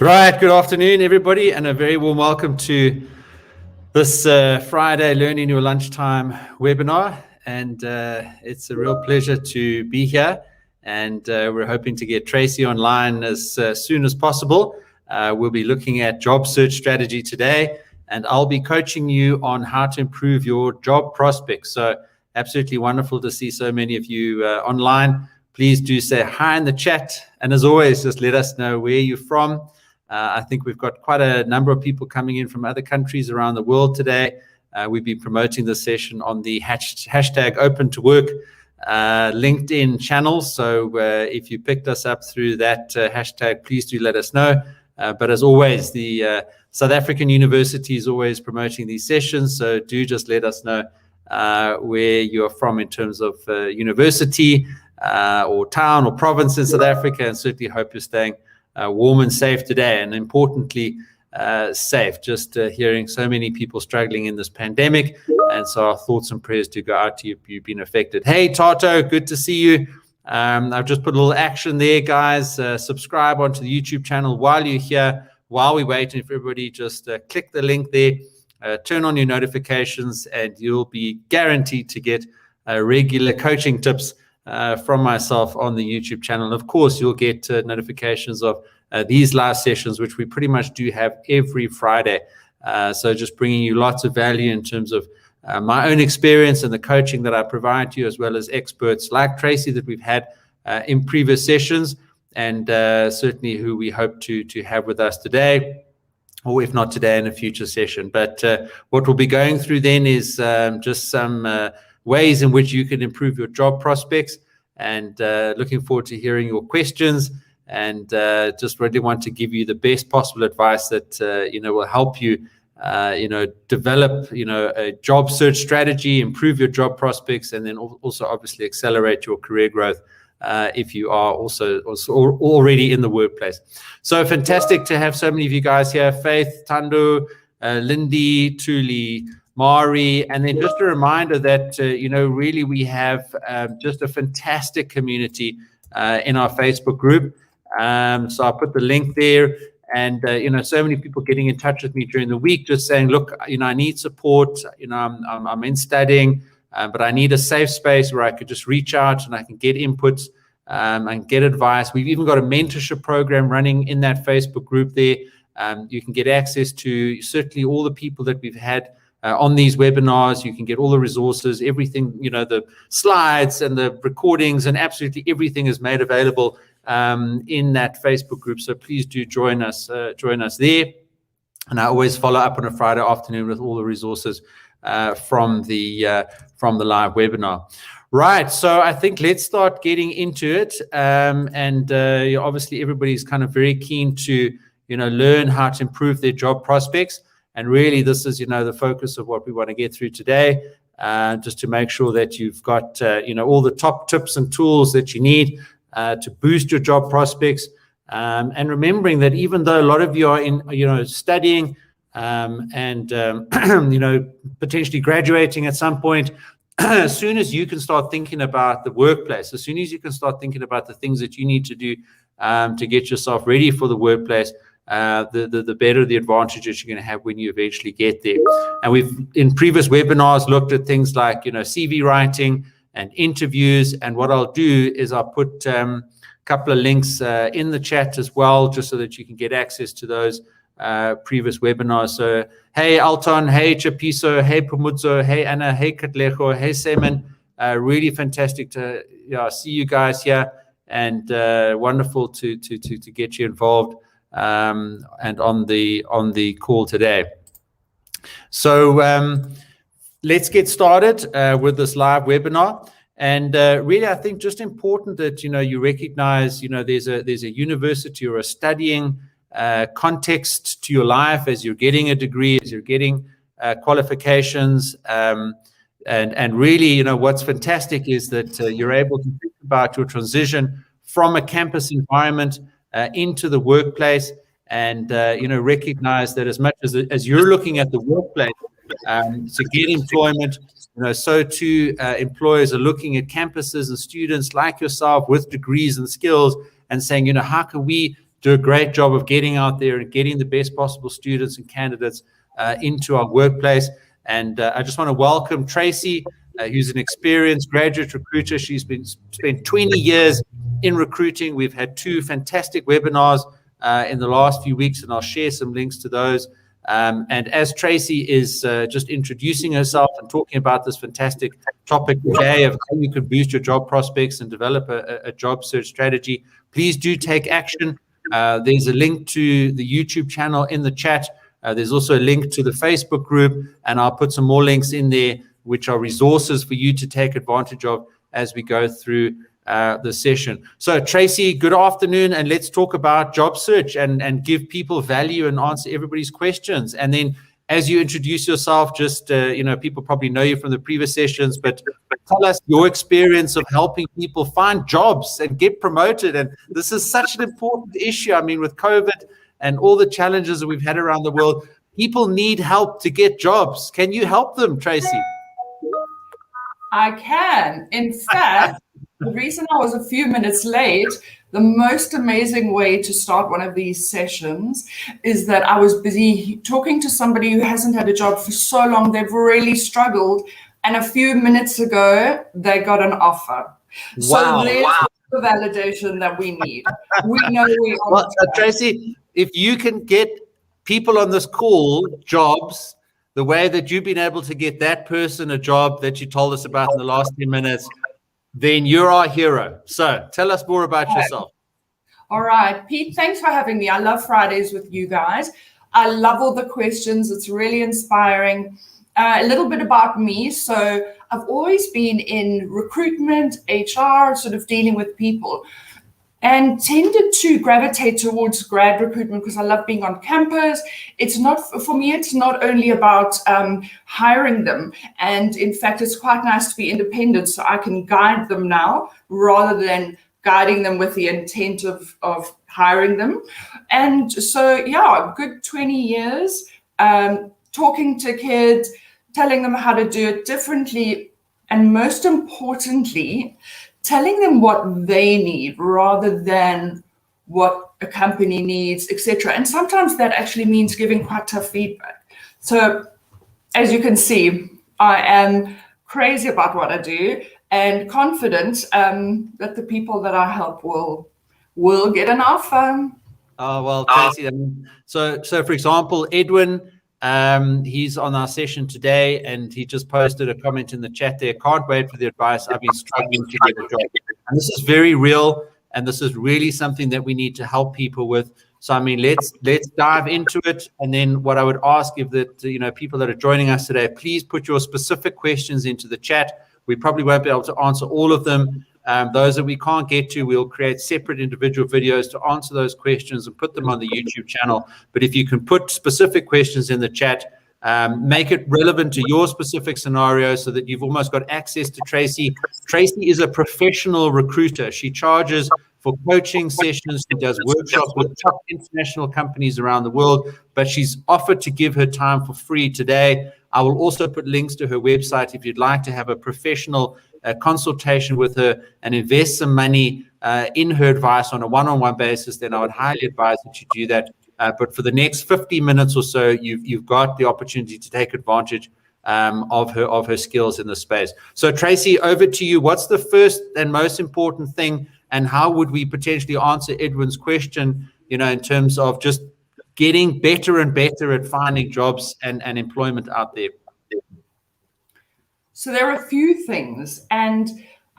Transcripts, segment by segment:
Right, good afternoon, everybody, and a very warm welcome to this Friday Learning Your Lunchtime webinar. And it's a real pleasure to be here. And we're hoping to get Tracey online as soon as possible. We'll be looking at job search strategy today, and I'll be coaching you on how to improve your job prospects. So absolutely wonderful to see so many of you online. Please do say hi in the chat. And as always, just let us know where you're from. I think we've got quite a number of people coming in from other countries around the world today. We've been promoting this session on the hashtag Open to Work LinkedIn channel. So if you picked us up through that hashtag, please do let us know. But as always, the South African University is always promoting these sessions. So do just let us know where you're from in terms of university or town or province in South Africa, and certainly hope you're staying warm and safe today, and importantly, safe. Just hearing so many people struggling in this pandemic, and so our thoughts and prayers do go out to you if you've been affected. Hey, Tato, good to see you. I've just put a little action there, guys. Subscribe onto the YouTube channel while you're here. While we're waiting for everybody, just click the link there, turn on your notifications, and you'll be guaranteed to get regular coaching tips from myself on the YouTube channel. Of course, you'll get notifications of these live sessions, which we pretty much do have every Friday. So just bringing you lots of value in terms of my own experience and the coaching that I provide to you, as well as experts like Tracey that we've had in previous sessions, and certainly who we hope to have with us today, or if not today, in a future session. But what we'll be going through then is just some ways in which you can improve your job prospects, and looking forward to hearing your questions, and just really want to give you the best possible advice that will help you develop a job search strategy, improve your job prospects, and then also obviously accelerate your career growth if you are also already in the workplace. So fantastic to have so many of you guys here: Faith, Tando, Lindy, Tuli, Mari, and then just a reminder that really we have just a fantastic community in our Facebook group. So I'll put the link there, and so many people getting in touch with me during the week, just saying, look, I need support. I'm in studying, but I need a safe space where I could just reach out and I can get inputs and get advice. We've even got a mentorship program running in that Facebook group there. You can get access to certainly all the people that we've had on these webinars. You can get all the resources, everything, the slides and the recordings, and absolutely everything is made available in that Facebook group. So please do join us there. And I always follow up on a Friday afternoon with all the resources from the live webinar. Right, so I think let's start getting into it. And obviously everybody's kind of very keen to learn how to improve their job prospects. And really, this is, the focus of what we want to get through today, just to make sure that you've got, all the top tips and tools that you need to boost your job prospects. And remembering that even though a lot of you are in, studying and, potentially graduating at some point, as soon as you can start thinking about the workplace, as soon as you can start thinking about the things that you need to do to get yourself ready for the workplace, the better the advantages you're going to have when you eventually get there. And we've, in previous webinars, looked at things like, CV writing and interviews. And what I'll do is I'll put a couple of links in the chat as well, just so that you can get access to those previous webinars. So, hey, Alton, hey, Chapiso, hey, Pumudzo, hey, Anna, hey, Katlejo, hey, Semen. Really fantastic to see you guys here, and wonderful to get you involved and on the call today. So let's get started with this live webinar. And really, I think just important that you recognize there's a university or a studying context to your life as you're getting a degree, as you're getting qualifications, and really, what's fantastic is that you're able to think about your transition from a campus environment into the workplace, and recognize that as much as you're looking at the workplace to get employment, so too employers are looking at campuses and students like yourself with degrees and skills and saying, how can we do a great job of getting out there and getting the best possible students and candidates into our workplace. And I just want to welcome Tracey, who's an experienced graduate recruiter. She's spent 20 years in recruiting. We've had 2 fantastic webinars in the last few weeks, and I'll share some links to those. And as Tracey is just introducing herself and talking about this fantastic topic today of how you can boost your job prospects and develop a job search strategy, please do take action. There's a link to the YouTube channel in the chat. There's also a link to the Facebook group, and I'll put some more links in there, which are resources for you to take advantage of as we go through the session. So Tracey, good afternoon, and let's talk about job search and give people value and answer everybody's questions. And then as you introduce yourself, just, people probably know you from the previous sessions, but tell us your experience of helping people find jobs and get promoted. And this is such an important issue. I mean, with COVID and all the challenges that we've had around the world, people need help to get jobs. Can you help them, Tracey? I can. In fact, the reason I was a few minutes late, the most amazing way to start one of these sessions is that I was busy talking to somebody who hasn't had a job for so long. They've really struggled. And a few minutes ago, they got an offer. Wow. So there's the validation that we need. We know we are. Well, Tracey, if you can get people on this call jobs the way that you've been able to get that person a job that you told us about in the last 10 minutes, then you're our hero. So tell us more about yourself. All right, Pete, thanks for having me. I love Fridays with you guys. I love all the questions. It's really inspiring. A little bit about me. So I've always been in recruitment, HR, sort of dealing with people, and tended to gravitate towards grad recruitment because I love being on campus. It's not, for me, it's not only about hiring them. And in fact, it's quite nice to be independent so I can guide them now rather than guiding them with the intent of hiring them. And so, yeah, a good 20 years talking to kids, telling them how to do it differently, and most importantly, telling them what they need rather than what a company needs, etc. And sometimes that actually means giving quite tough feedback. So as you can see, I am crazy about what I do and confident that the people that I help will get an offer. Oh, well, Tracey, so for example, Edwin, he's on our session today, and he just posted a comment in the chat there. Can't wait for the advice. I've been struggling to get a job. And this is very real, and this is really something that we need to help people with. So, I mean, let's dive into it. And then what I would ask if that, people that are joining us today, please put your specific questions into the chat. We probably won't be able to answer all of them. Those that we can't get to, we'll create separate individual videos to answer those questions and put them on the YouTube channel. But if you can put specific questions in the chat, make it relevant to your specific scenario so that you've almost got access to Tracey. Tracey is a professional recruiter. She charges for coaching sessions. She does workshops with top international companies around the world, but she's offered to give her time for free today. I will also put links to her website if you'd like to have a professional consultation with her and invest some money in her advice on a one-on-one basis. Then I would highly advise that you do that. But for the next 50 minutes or so, you've got the opportunity to take advantage of her skills in the space. So Tracey, over to you. What's the first and most important thing, and how would we potentially answer Edwin's question, in terms of just getting better and better at finding jobs and employment out there? So there are a few things, and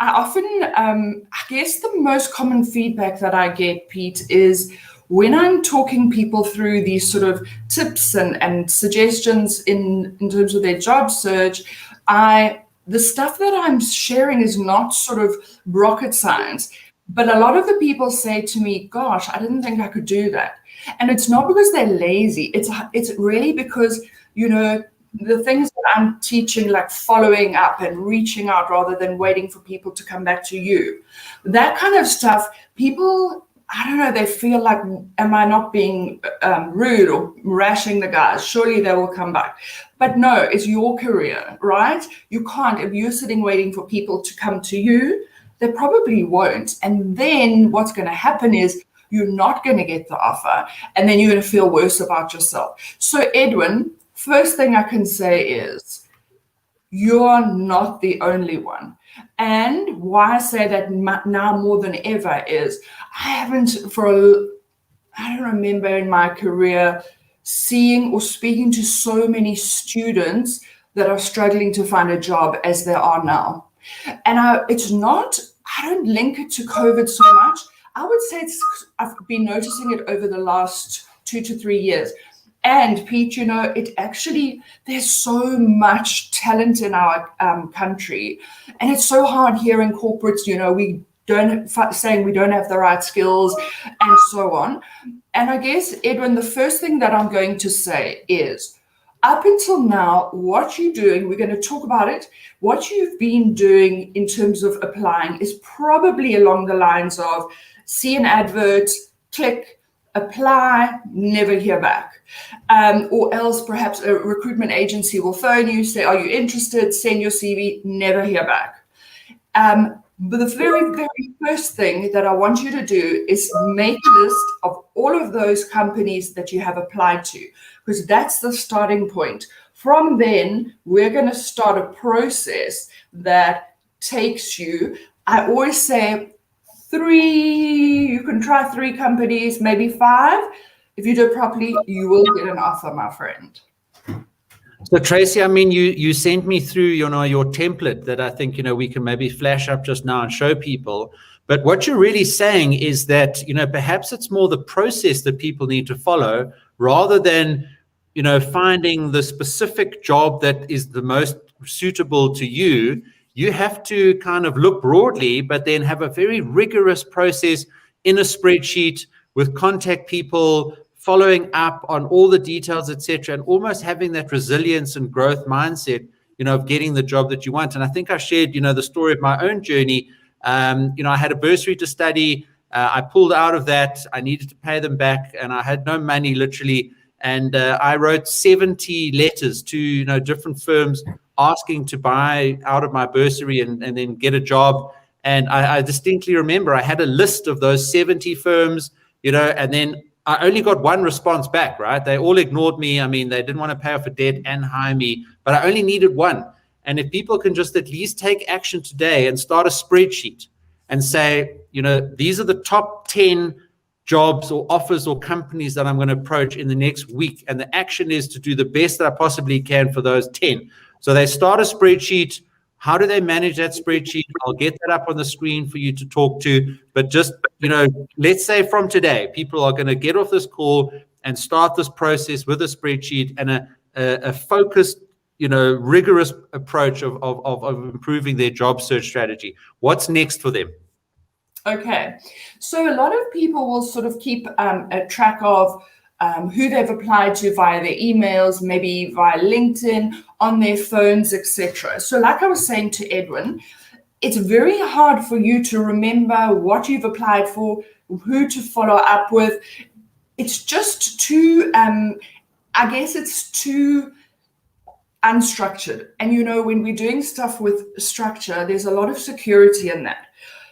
I often, I guess the most common feedback that I get, Pete, is when I'm talking people through these sort of tips and suggestions in terms of their job search, the stuff that I'm sharing is not sort of rocket science, but a lot of the people say to me, gosh, I didn't think I could do that. And it's not because they're lazy. It's really because, the things that I'm teaching, like following up and reaching out rather than waiting for people to come back to you, that kind of stuff, people, I don't know, they feel like, am I not being rude or rashing the guys? Surely they will come back. But no, it's your career, right? You can't, if you're sitting waiting for people to come to you, they probably won't. And then what's going to happen is you're not going to get the offer, and then you're going to feel worse about yourself. So Edwin, first thing I can say is you're not the only one. And why I say that now more than ever is I don't remember in my career seeing or speaking to so many students that are struggling to find a job as there are now. And I don't link it to COVID so much. I would say I've been noticing it over the last 2 to 3 years. And Pete, there's so much talent in our country, and it's so hard here in corporates, we don't have the right skills and so on. And I guess, Edwin, the first thing that I'm going to say is, up until now, what you're doing, we're going to talk about it, what you've been doing in terms of applying is probably along the lines of see an advert, click, apply, never hear back. Or else perhaps a recruitment agency will phone you, say, are you interested? Send your CV, never hear back. But the very, very first thing that I want you to do is make a list of all of those companies that you have applied to, because that's the starting point. From then, we're going to start a process that takes you, I always say, you can try 3 companies, maybe 5. If you do it properly, you will get an offer, my friend. So Tracey, I mean, you sent me through, your template that I think, we can maybe flash up just now and show people. But what you're really saying is that, perhaps it's more the process that people need to follow rather than, finding the specific job that is the most suitable to you. You have to kind of look broadly, but then have a very rigorous process in a spreadsheet with contact people, following up on all the details, etc., and almost having that resilience and growth mindset, of getting the job that you want. And I think I shared, the story of my own journey. I had a bursary to study. I pulled out of that. I needed to pay them back, and I had no money, literally. And I wrote 70 letters to, different firms asking to buy out of my bursary and then get a job. And I distinctly remember I had a list of those 70 firms, and then I only got one response back, right? They all ignored me. I mean, they didn't want to pay off a debt and hire me, but I only needed one. And if people can just at least take action today and start a spreadsheet and say, these are the top 10 jobs or offers or companies that I'm going to approach in the next week. And the action is to do the best that I possibly can for those 10. So they start a spreadsheet. How do they manage that spreadsheet? I'll get that up on the screen for you to talk to. But just, let's say from today, people are going to get off this call and start this process with a spreadsheet and a focused, rigorous approach of improving their job search strategy. What's next for them? Okay. So a lot of people will sort of keep a track of who they've applied to via their emails, maybe via LinkedIn, on their phones, etc. So like I was saying to Edwin, it's very hard for you to remember what you've applied for, who to follow up with. It's just too, it's too unstructured. And, when we're doing stuff with structure, there's a lot of security in that.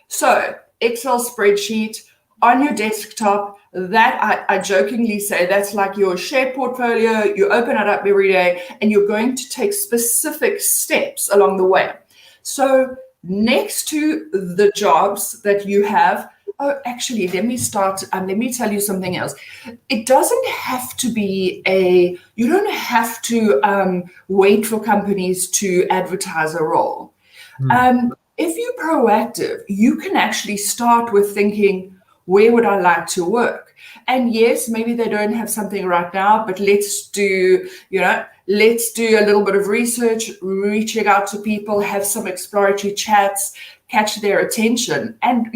So Excel spreadsheet on your desktop, that I jokingly say that's like your shared portfolio. You open it up every day and you're going to take specific steps along the way. So next to the jobs that you have, let me tell you something else. It doesn't have to be you don't have to wait for companies to advertise a role. If you're proactive, you can actually start with thinking, where would I like to work? And yes, maybe they don't have something right now, but let's do a little bit of research, reaching out to people, have some exploratory chats, catch their attention. And,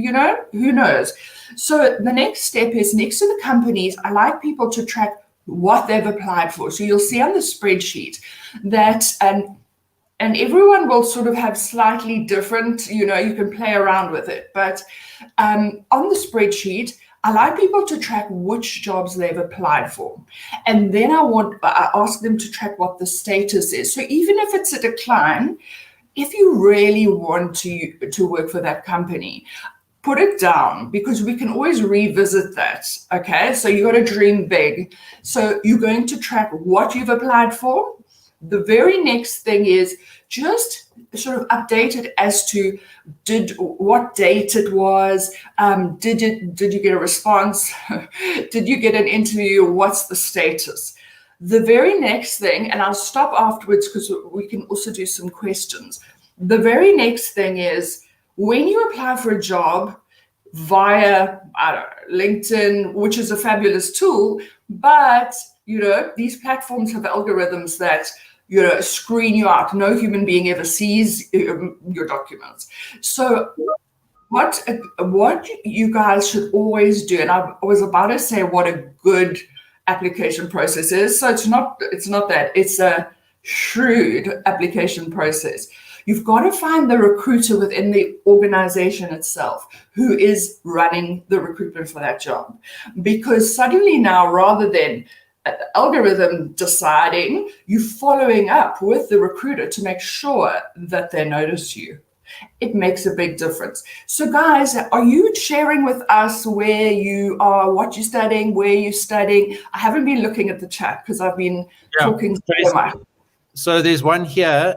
who knows? So the next step is next to the companies, I like people to track what they've applied for. So you'll see on the spreadsheet that, and everyone will sort of have slightly different, you can play around with it. But on the spreadsheet, I like people to track which jobs they've applied for. And then I ask them to track what the status is. So even if it's a decline, if you really want to work for that company, put it down, because we can always revisit that. Okay, so you got to dream big. So you're going to track what you've applied for. The very next thing is just sort of update it as to what date it was. Did you get a response? Did you get an interview? What's the status? The very next thing, and I'll stop afterwards because we can also do some questions. The very next thing is, when you apply for a job via, I don't know, LinkedIn, which is a fabulous tool, but these platforms have algorithms that screen you out. No human being ever sees your documents. So what you guys should always do, and I was about to say what a good application process is. So it's not that, it's a shrewd application process. You've got to find the recruiter within the organization itself who is running the recruitment for that job. Because suddenly now, rather than an algorithm deciding, you're following up with the recruiter to make sure that they notice you. It makes a big difference. So guys, are you sharing with us where you are, what you're studying, where you're studying? I haven't been looking at the chat because I've been talking so much. So there's one here.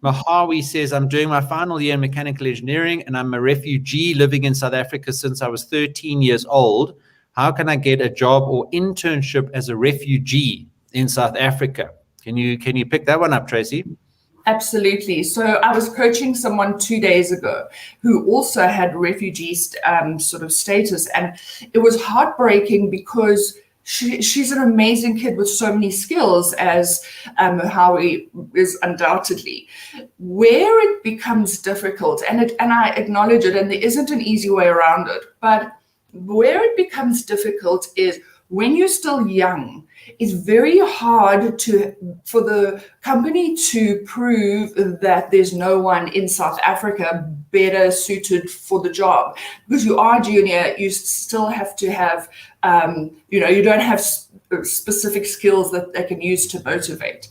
Mahawi says, I'm doing my final year in mechanical engineering and I'm a refugee living in South Africa since I was 13 years old. How can I get a job or internship as a refugee in South Africa? Can you pick that one up, Tracey? Absolutely. So I was coaching someone 2 days ago who also had refugee sort of status, and it was heartbreaking because she's an amazing kid with so many skills, as Howie is undoubtedly. Where it becomes difficult, and I acknowledge it, and there isn't an easy way around it, but where it becomes difficult is when you're still young. It's very hard for the company to prove that there's no one in South Africa better suited for the job. Because you are junior, you still have to have, you don't have specific skills that they can use to motivate.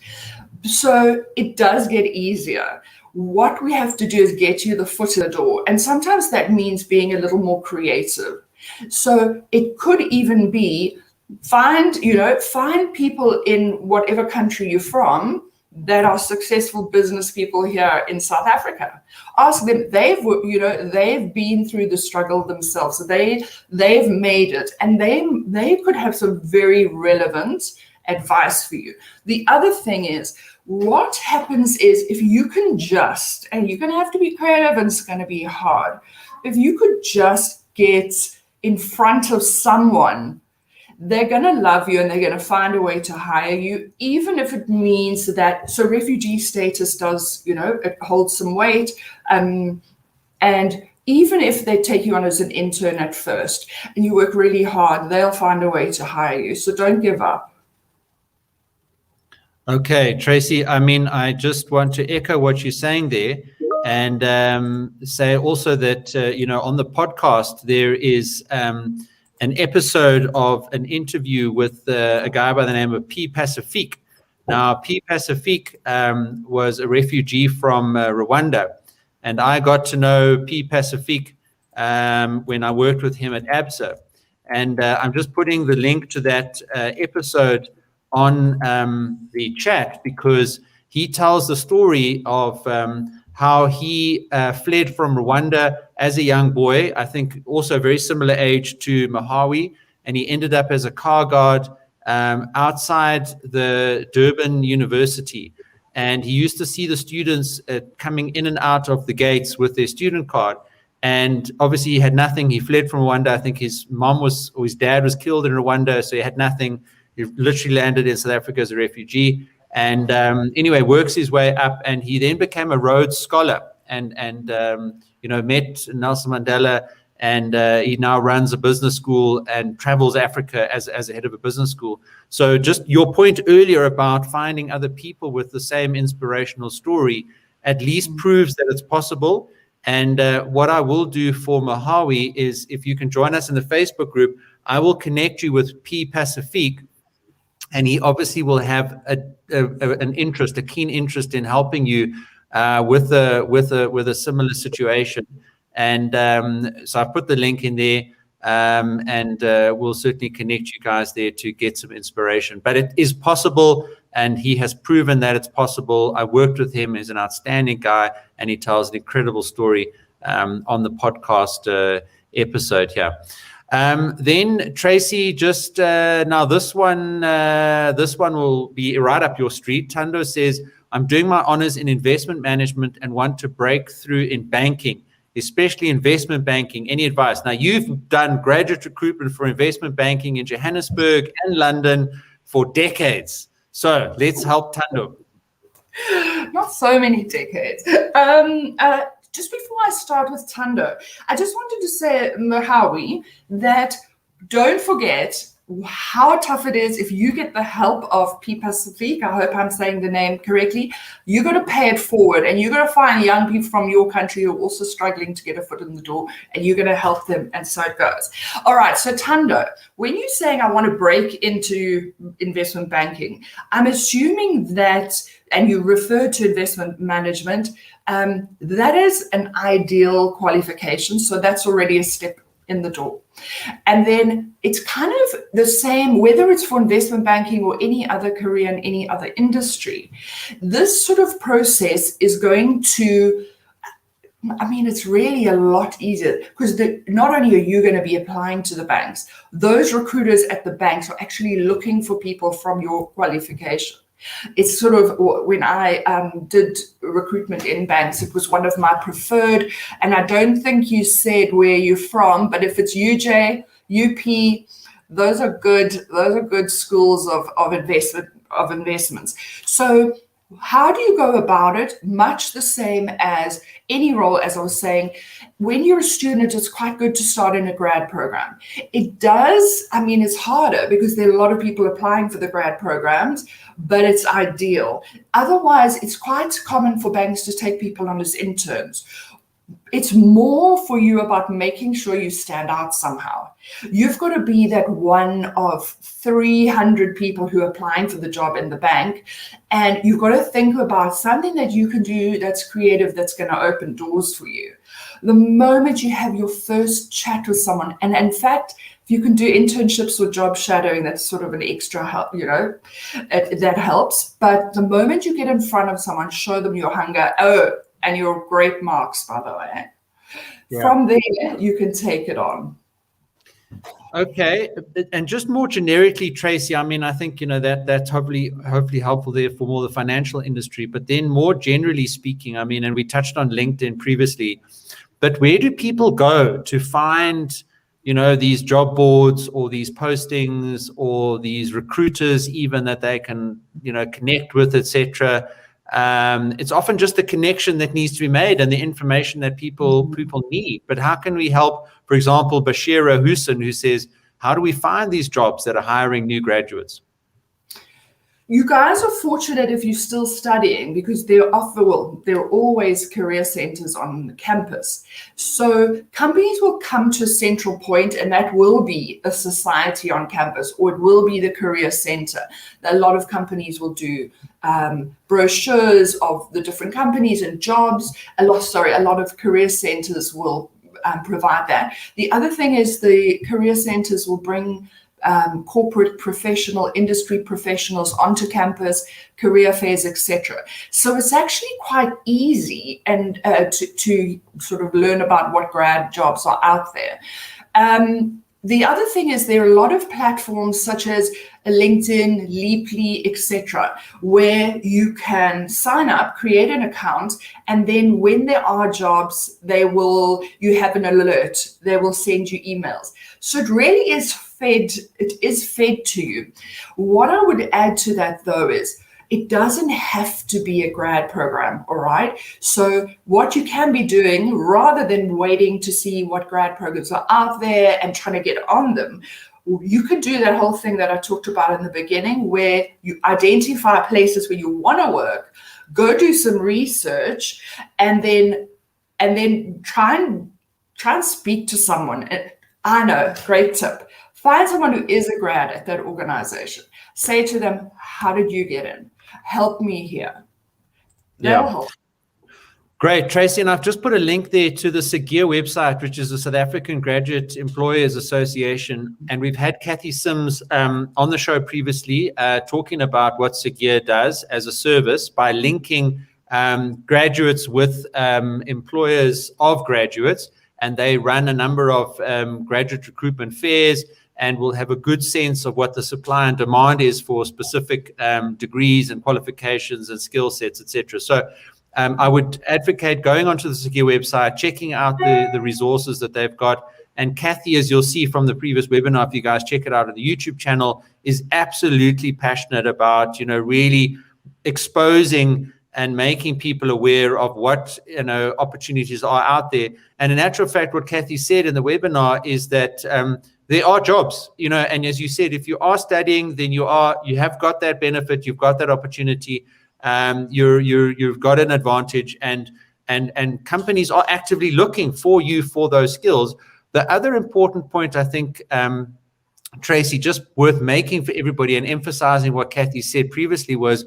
So it does get easier. What we have to do is get you the foot in the door. And sometimes that means being a little more creative. So it could even be find people in whatever country you're from that are successful business people here in South Africa. Ask them. They've been through the struggle themselves. So they've made it, and they could have some very relevant advice for you. The other thing is, what happens is, if you can just, and you're going to have to be creative and it's going to be hard, if you could just get in front of someone, they're going to love you and they're going to find a way to hire you, even if it means that, so refugee status does, it holds some weight. And even if they take you on as an intern at first and you work really hard, they'll find a way to hire you. So don't give up. Okay, Tracey, I just want to echo what you're saying there, and say also that, on the podcast, there is an episode of an interview with a guy by the name of P. Pacifique. Now, P. Pacifique was a refugee from Rwanda, and I got to know P. Pacifique when I worked with him at ABSA. And I'm just putting the link to that episode on the chat, because he tells the story of how he fled from Rwanda as a young boy, I think also very similar age to Mahawi, and he ended up as a car guard outside the Durban University. And he used to see the students coming in and out of the gates with their student card. And obviously he had nothing. He fled from Rwanda. I think his his dad was killed in Rwanda, so he had nothing. He literally landed in South Africa as a refugee. And anyway, works his way up, and he then became a Rhodes Scholar, and met Nelson Mandela, and he now runs a business school and travels Africa as a head of a business school. So just your point earlier about finding other people with the same inspirational story at least proves that it's possible. And what I will do for Mahawi is, if you can join us in the Facebook group, I will connect you with P. Pacifique. And he obviously will have an interest, a keen interest in helping you with a similar situation. And so I put the link in there. And we'll certainly connect you guys there to get some inspiration. But it is possible, and he has proven that it's possible. I worked with him. He's an outstanding guy, and he tells an incredible story on the podcast episode here. Then Tracey, just now this one will be right up your street. Tando says, I'm doing my honors in investment management and want to break through in banking, especially investment banking. Any advice? Now, you've done graduate recruitment for investment banking in Johannesburg and London for decades. So let's help Tando. Not so many decades. Just before I start with Tando, I just wanted to say, Mohawi, that don't forget how tough it is if you get the help of P Pacific. I hope I'm saying the name correctly. You got to pay it forward, and you got to find young people from your country who are also struggling to get a foot in the door, and you're going to help them, and so it goes. All right, so Tando, when you're saying I want to break into investment banking, I'm assuming that, and you refer to investment management, that is an ideal qualification. So that's already a step in the door. And then it's kind of the same, whether it's for investment banking or any other career in any other industry. This sort of process is going to, it's really a lot easier because not only are you going to be applying to the banks, those recruiters at the banks are actually looking for people from your qualification. It's sort of, when I did recruitment in banks, it was one of my preferred, and I don't think you said where you're from, but if it's UJ, UP, those are good schools of investments. So how do you go about it? Much the same as any role, as I was saying. When you're a student, it's quite good to start in a grad program. It does, it's harder because there are a lot of people applying for the grad programs, but it's ideal. Otherwise, it's quite common for banks to take people on as interns. It's more for you about making sure you stand out somehow. You've got to be that one of 300 people who are applying for the job in the bank. And you've got to think about something that you can do that's creative, that's going to open doors for you. The moment you have your first chat with someone, and in fact, if you can do internships or job shadowing, that's sort of an extra help, that helps. But the moment you get in front of someone, show them your hunger. And your great marks, by the way. Yeah. From there, you can take it on. Okay, and just more generically, Tracey, I think that's hopefully helpful there for more the financial industry. But then more generally speaking, and we touched on LinkedIn previously, but where do people go to find these job boards or these postings or these recruiters even that they can connect with, etc.? It's often just the connection that needs to be made and the information that people need. But how can we help, for example, Bashira Hussein, who says, how do we find these jobs that are hiring new graduates? You guys are fortunate if you're still studying because there are always career centers on campus. So companies will come to a central point, and that will be a society on campus, or it will be the career center. A lot of companies will do brochures of the different companies and jobs. A lot of career centers will provide that. The other thing is the career centers will bring corporate industry professionals onto campus, career fairs, etc. So it's actually quite easy and to sort of learn about what grad jobs are out there. The other thing is there are a lot of platforms such as LinkedIn, Leaply, etc., where you can sign up, create an account, and then when there are jobs, you have an alert. They will send you emails. So it really is fed to you. What I would add to that, though, is it doesn't have to be a grad program, all right? So what you can be doing, rather than waiting to see what grad programs are out there and trying to get on them, you could do that whole thing that I talked about in the beginning, where you identify places where you want to work, go do some research, and then try and speak to someone. I know, great tip. Find someone who is a grad at that organization. Say to them, how did you get in? Help me here. That'll help. Great, Tracey, and I've just put a link there to the SAGIR website, which is the South African Graduate Employers Association. And we've had Kathy Sims on the show previously talking about what SAGIR does as a service by linking graduates with employers of graduates. And they run a number of graduate recruitment fairs, and we'll have a good sense of what the supply and demand is for specific degrees and qualifications and skill sets, etc. So I would advocate going onto the SAGIR website, checking out the resources that they've got. And Kathy, as you'll see from the previous webinar, if you guys check it out on the YouTube channel, is absolutely passionate about, really exposing and making people aware of what, opportunities are out there. And in actual fact, what Kathy said in the webinar is that there are jobs, and as you said, if you are studying, then you have got that benefit, you've got that opportunity. You've got an advantage, and companies are actively looking for you for those skills. The other important point, I think, Tracey, just worth making for everybody and emphasizing what Kathy said previously was,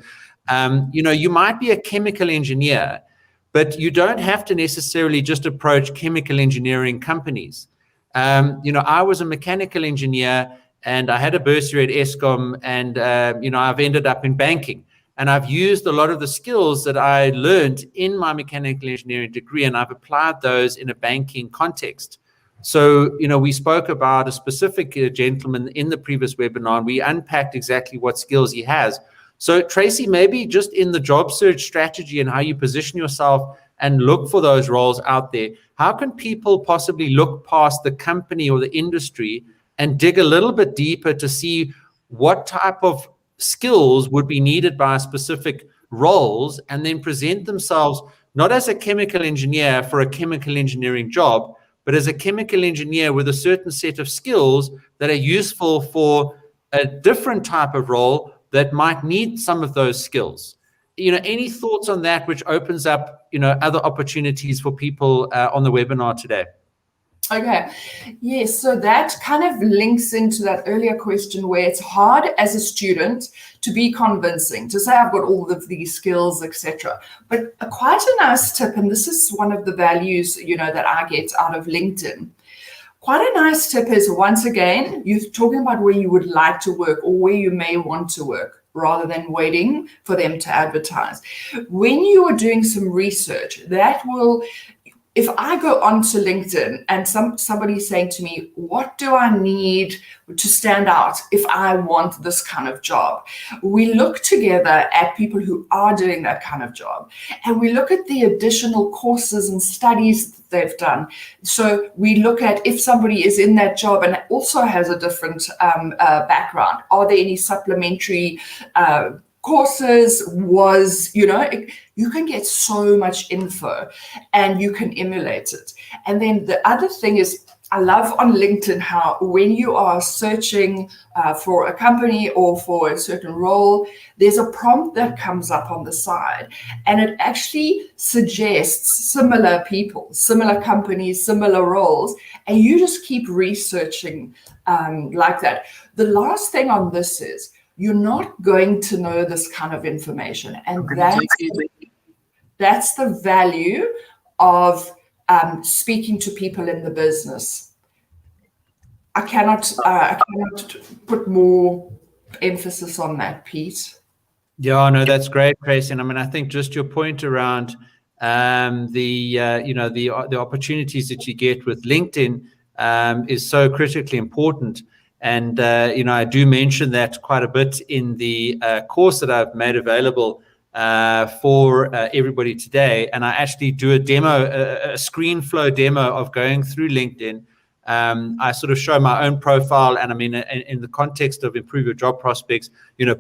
you might be a chemical engineer, but you don't have to necessarily just approach chemical engineering companies. I was a mechanical engineer, and I had a bursary at Eskom, and I've ended up in banking. And I've used a lot of the skills that I learned in my mechanical engineering degree, and I've applied those in a banking context. So, we spoke about a specific gentleman in the previous webinar, and we unpacked exactly what skills he has. So, Tracey, maybe just in the job search strategy and how you position yourself and look for those roles out there, how can people possibly look past the company or the industry and dig a little bit deeper to see what type of skills would be needed by specific roles, and then present themselves not as a chemical engineer for a chemical engineering job, but as a chemical engineer with a certain set of skills that are useful for a different type of role that might need some of those skills. Any thoughts on that, which opens up, other opportunities for people on the webinar today? Okay, yes, so that kind of links into that earlier question where it's hard as a student to be convincing, to say I've got all of these skills, etc. But quite a nice tip, and this is one of the values, that I get out of LinkedIn. Quite a nice tip is, once again, you're talking about where you would like to work or where you may want to work, rather than waiting for them to advertise. When you are doing some research, that will... If I go onto LinkedIn and somebody's saying to me, what do I need to stand out if I want this kind of job? We look together at people who are doing that kind of job, and we look at the additional courses and studies that they've done. So we look at if somebody is in that job and also has a different background, are there any supplementary courses? You can get so much info and you can emulate it. And then the other thing is, I love on LinkedIn how when you are searching for a company or for a certain role, there's a prompt that comes up on the side, and it actually suggests similar people, similar companies, similar roles, and you just keep researching like that. The last thing on this is, you're not going to know this kind of information, and that's the value of speaking to people in the business. I cannot put more emphasis on that, Pete. Yeah, no, that's great, Tracey. And I think just your point around the opportunities that you get with LinkedIn is so critically important. And, I do mention that quite a bit in the course that I've made available for everybody today. And I actually do a demo, a screen flow demo of going through LinkedIn. I sort of show my own profile, and in the context of improve your job prospects,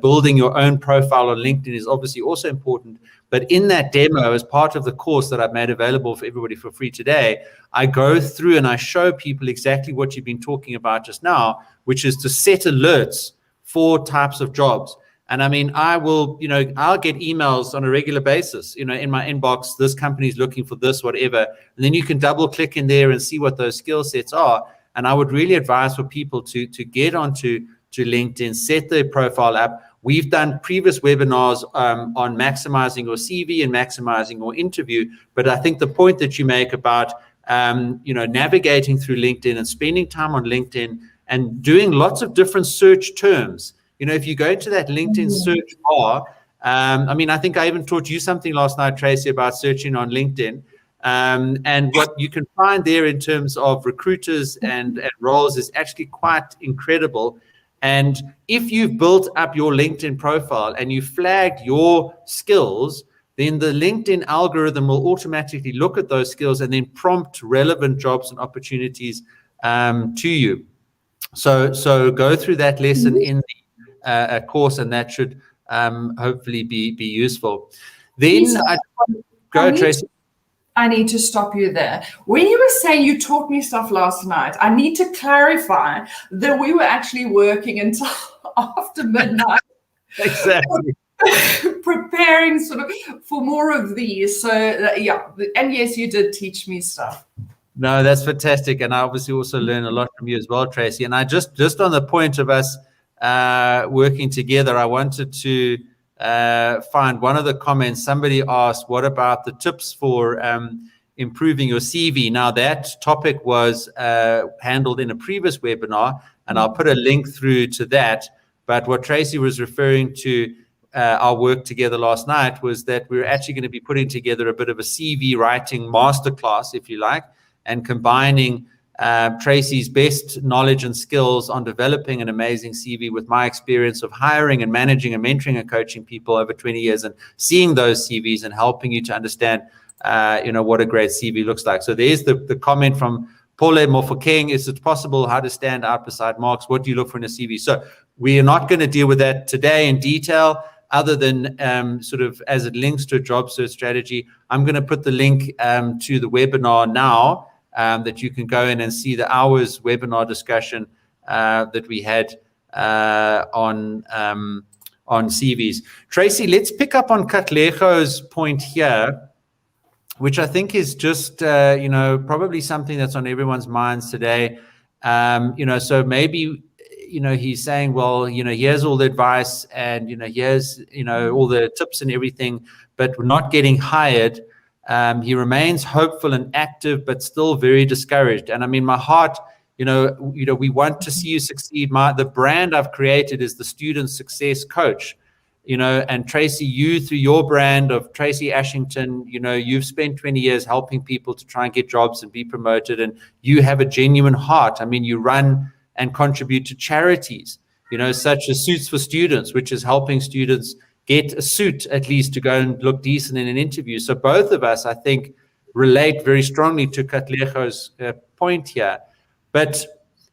building your own profile on LinkedIn is obviously also important. But in that demo, as part of the course that I've made available for everybody for free today, I go through and I show people exactly what you've been talking about just now, which is to set alerts for types of jobs. And I will, I'll get emails on a regular basis, in my inbox, this company's looking for this, whatever. And then you can double click in there and see what those skill sets are. And I would really advise for people to get onto LinkedIn, set their profile up. We've done previous webinars on maximizing your CV and maximizing your interview. But I think the point that you make about navigating through LinkedIn and spending time on LinkedIn and doing lots of different search terms. If you go into that LinkedIn search bar, I think I even taught you something last night, Tracey, about searching on LinkedIn. And what you can find there in terms of recruiters and roles is actually quite incredible. And if you've built up your LinkedIn profile and you flagged your skills, then the LinkedIn algorithm will automatically look at those skills and then prompt relevant jobs and opportunities to you. So go through that lesson in the course, and that should hopefully be useful. Then go, Tracey. I need to stop you there. When you were saying you taught me stuff last night, I need to clarify that we were actually working until after midnight. Exactly. Preparing sort of for more of these. So and yes, you did teach me stuff. No, that's fantastic. And I obviously also learn a lot from you as well, Tracey. And I just on the point of us working together, I wanted to find one of the comments. Somebody asked, what about the tips for improving your CV? Now, that topic was handled in a previous webinar, and I'll put a link through to that. But what Tracey was referring to our work together last night was that we're actually going to be putting together a bit of a CV writing masterclass, if you like, and combining Tracey's best knowledge and skills on developing an amazing CV with my experience of hiring and managing and mentoring and coaching people over 20 years and seeing those CVs and helping you to understand, what a great CV looks like. So there's the comment from Paule Mofokeng. Is it possible? How to stand out beside marks? What do you look for in a CV? So we are not going to deal with that today in detail, other than sort of as it links to a job search strategy. I'm going to put the link to the webinar now, that you can go in and see the hours webinar discussion that we had on CVs. Tracey, let's pick up on Katlego's point here, which I think is just probably something that's on everyone's minds today. So maybe he's saying, well, here's all the advice and here's all the tips and everything, but we're not getting hired. He remains hopeful and active, but still very discouraged. And I mean, my heart, we want to see you succeed. The brand I've created is the student success coach, and Tracey, you through your brand of Tracey Ashington, you've spent 20 years helping people to try and get jobs and be promoted. And you have a genuine heart. I mean, you run and contribute to charities, such as Suits for Students, which is helping students get a suit at least to go and look decent in an interview. So both of us, I think, relate very strongly to Katlego's point here. And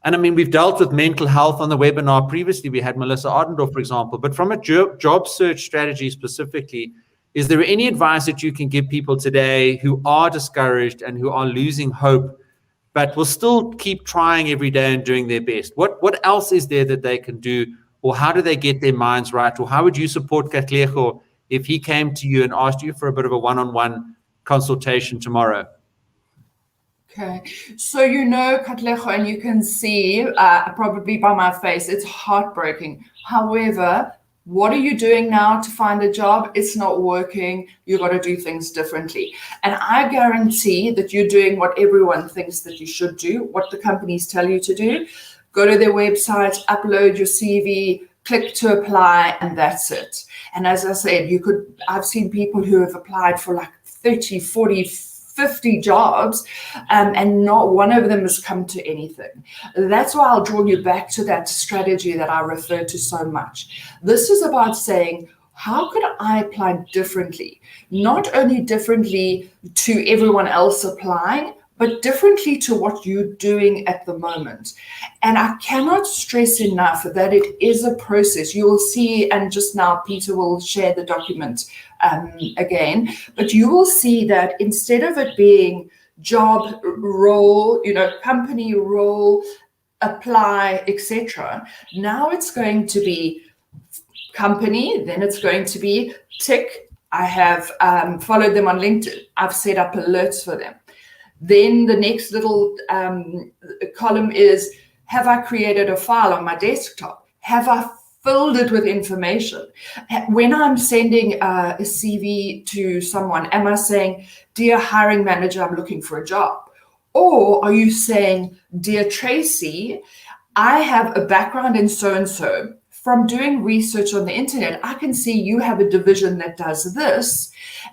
I mean, we've dealt with mental health on the webinar previously. We had Melissa Ardendorf, for example. But from a job search strategy specifically, is there any advice that you can give people today who are discouraged and who are losing hope, but will still keep trying every day and doing their best? What else is there that they can do? Or how do they get their minds right? Or how would you support Katlego if he came to you and asked you for a bit of a one-on-one consultation tomorrow? Okay, so Katlego, and you can see probably by my face, it's heartbreaking. However, what are you doing now to find a job? It's not working. You've got to do things differently. And I guarantee that you're doing what everyone thinks that you should do, what the companies tell you to do. Go to their website, upload your CV, click to apply, and that's it. And as I said, I've seen people who have applied for like 30, 40, 50 jobs, and not one of them has come to anything. That's why I'll draw you back to that strategy that I refer to so much. This is about saying, how could I apply differently? Not only differently to everyone else applying, but differently to what you're doing at the moment. And I cannot stress enough that it is a process. You will see, and just now Peter will share the document again, but you will see that instead of it being job role, company role, apply, etc., now it's going to be company, then it's going to be tick. I have followed them on LinkedIn. I've set up alerts for them. Then the next little column is, have I created a file on my desktop? Have I filled it with information. When I'm sending a CV to someone, am I saying, dear hiring manager, I'm looking for a job? Or are you saying, dear Tracey, I have a background in so-and-so. From doing research on the internet, I can see you have a division that does this,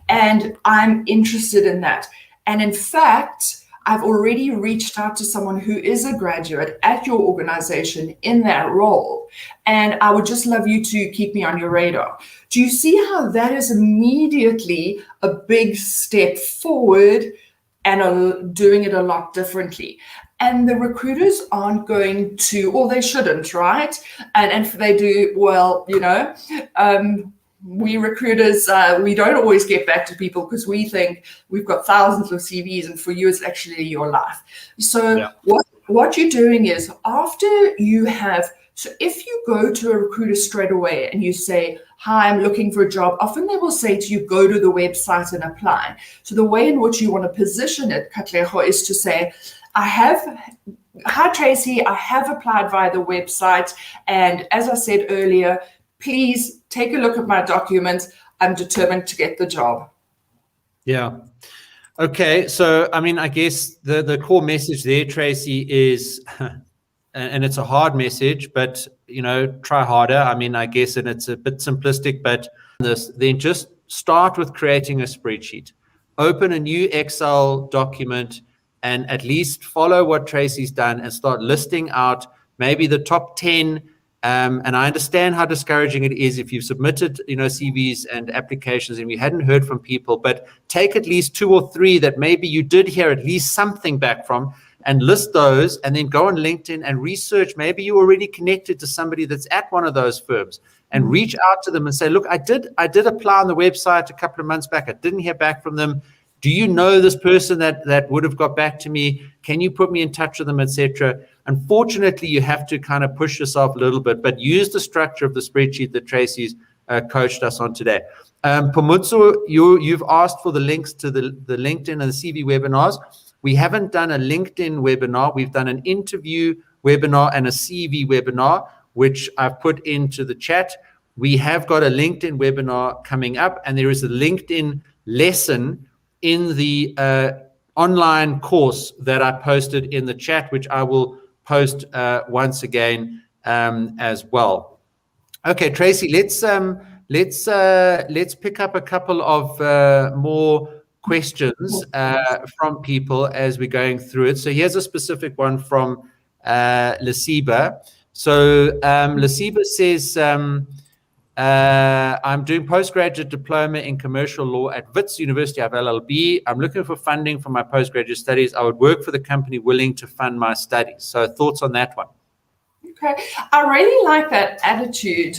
and I'm interested in that. And in fact, I've already reached out to someone who is a graduate at your organization in that role, and I would just love you to keep me on your radar. Do you see how that is immediately a big step forward and doing it a lot differently? And the recruiters aren't going to, or they shouldn't, right? And if they do, well, we recruiters, we don't always get back to people because we think we've got thousands of CVs, and for you, it's actually your life. So what you're doing is, after you have, so if you go to a recruiter straight away and you say, hi, I'm looking for a job, often they will say to you, go to the website and apply. So the way in which you want to position it, Katlego, is to say, hi Tracey, I have applied via the website, and as I said earlier, please take a look at my documents. I'm determined to get the job. Yeah. Okay. So, I mean, I guess the core message there, Tracey, is, and it's a hard message, but, try harder. I mean, I guess, and it's a bit simplistic, but then just start with creating a spreadsheet. Open a new Excel document and at least follow what Tracey's done and start listing out maybe the top 10. And I understand how discouraging it is if you've submitted, CVs and applications and you hadn't heard from people, but take at least 2 or 3 that maybe you did hear at least something back from, and list those, and then go on LinkedIn and research. Maybe you're already connected to somebody that's at one of those firms, and reach out to them and say, look, I did apply on the website a couple of months back. I didn't hear back from them. Do you know this person that would have got back to me? Can you put me in touch with them, etc.? Unfortunately, you have to kind of push yourself a little bit, but use the structure of the spreadsheet that Tracey's coached us on today. Pomutso, you've asked for the links to the LinkedIn and the CV webinars. We haven't done a LinkedIn webinar. We've done an interview webinar and a CV webinar, which I've put into the chat. We have got a LinkedIn webinar coming up, and there is a LinkedIn lesson in the online course that I posted in the chat, which I will post once again as well. Okay, Tracey, let's pick up a couple of more questions from people as we're going through it. So here's a specific one from Lasiba. So Lasiba says, I'm doing postgraduate diploma in commercial law at Wits University of LLB. I'm looking for funding for my postgraduate studies. I would work for the company willing to fund my studies. So thoughts on that one? Okay, I really like that attitude,